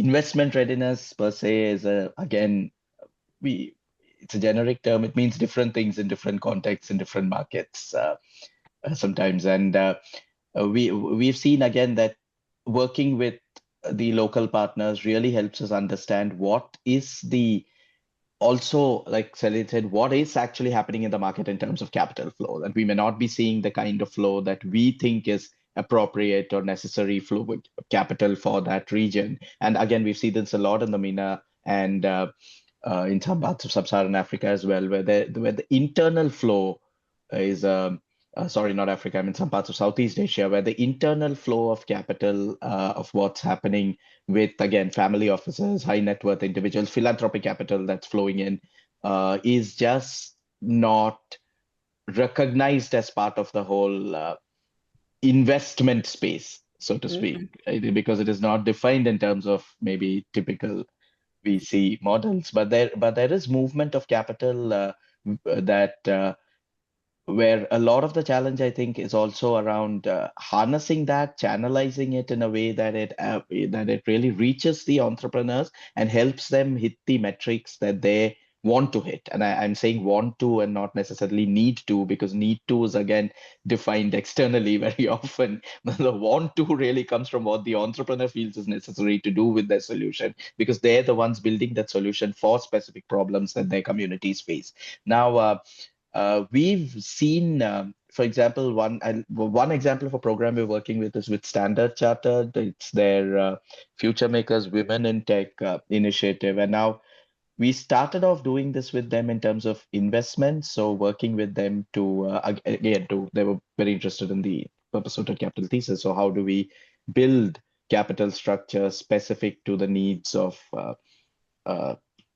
investment readiness per se is again, we it's a generic term. It means different things in different contexts in different markets sometimes. And we've seen again that working with the local partners really helps us understand what is the also, like Salil said, what is actually happening in the market in terms of capital flow. And we may not be seeing the kind of flow that we think is appropriate or necessary flow with capital for that region. And again, we've seen this a lot in the MENA and in some parts of sub-Saharan Africa as well, where the internal flow is sorry, not Africa, I mean some parts of Southeast Asia, where the internal flow of capital of what's happening with, again, family offices, high net worth individuals, philanthropic capital that's flowing in is just not recognized as part of the whole investment space, so to speak, because it is not defined in terms of maybe typical VC models, but there is movement of capital that where a lot of the challenge, I think, is also around harnessing that, channelizing it in a way that it really reaches the entrepreneurs and helps them hit the metrics that they want to hit. And I'm saying want to and not necessarily need to, because need to is again defined externally very often. The want to really comes from what the entrepreneur feels is necessary to do with their solution, because they're the ones building that solution for specific problems that their communities face. Now, we've seen, for example, one example of a program we're working with is with Standard Chartered. It's their Future Makers Women in Tech initiative. And now we started off doing this with them in terms of investments. So working with them to, they were very interested in the purpose-centered capital thesis. So how do we build capital structure specific to the needs of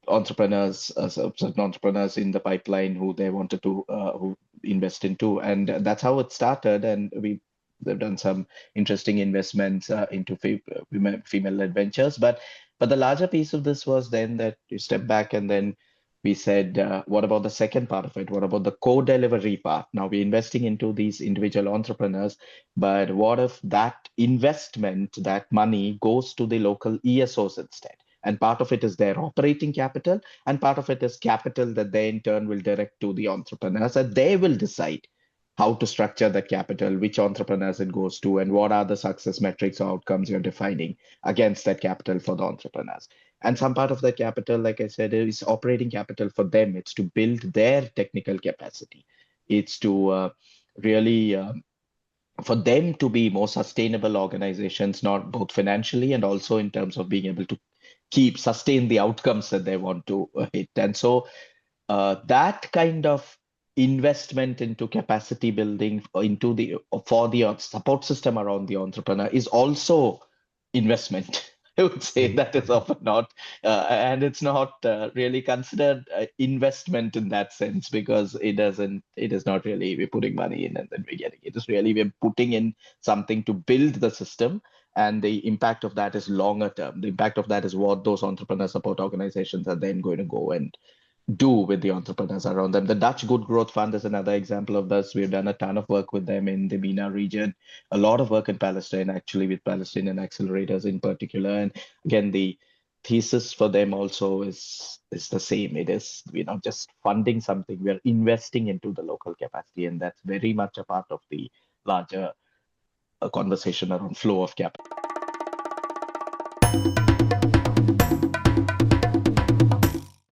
entrepreneurs, certain entrepreneurs in the pipeline who they wanted to who invest into, and that's how it started. And they've done some interesting investments into female-led ventures. But the larger piece of this was then that you step back and then we said, what about the second part of it? What about the co-delivery part? Now we're investing into these individual entrepreneurs, but what if that investment, that money goes to the local ESOs instead? And part of it is their operating capital, and part of it is capital that they in turn will direct to the entrepreneurs, and they will decide how to structure that capital, which entrepreneurs it goes to, and what are the success metrics or outcomes you're defining against that capital for the entrepreneurs. And some part of that capital, like I said, is operating capital for them. It's to build their technical capacity. It's to really for them to be more sustainable organizations, not both financially and also in terms of being able to sustain the outcomes that they want to hit. And so that kind of investment into capacity building into for the support system around the entrepreneur is also investment. I would say that is often not, and it's not really considered investment in that sense, because it is not really we're putting money in and then we're getting it. It's really we're putting in something to build the system, and the impact of that is longer term. The impact of that is what those entrepreneur support organizations are then going to go and do with the entrepreneurs around them. The Dutch Good Growth Fund is another example of this. We've done a ton of work with them in the MENA region, a lot of work in Palestine, actually, with Palestinian accelerators in particular. And again, the thesis for them also is the same. It is, we're not just funding something, we're investing into the local capacity. And that's very much a part of the larger conversation around flow of capital.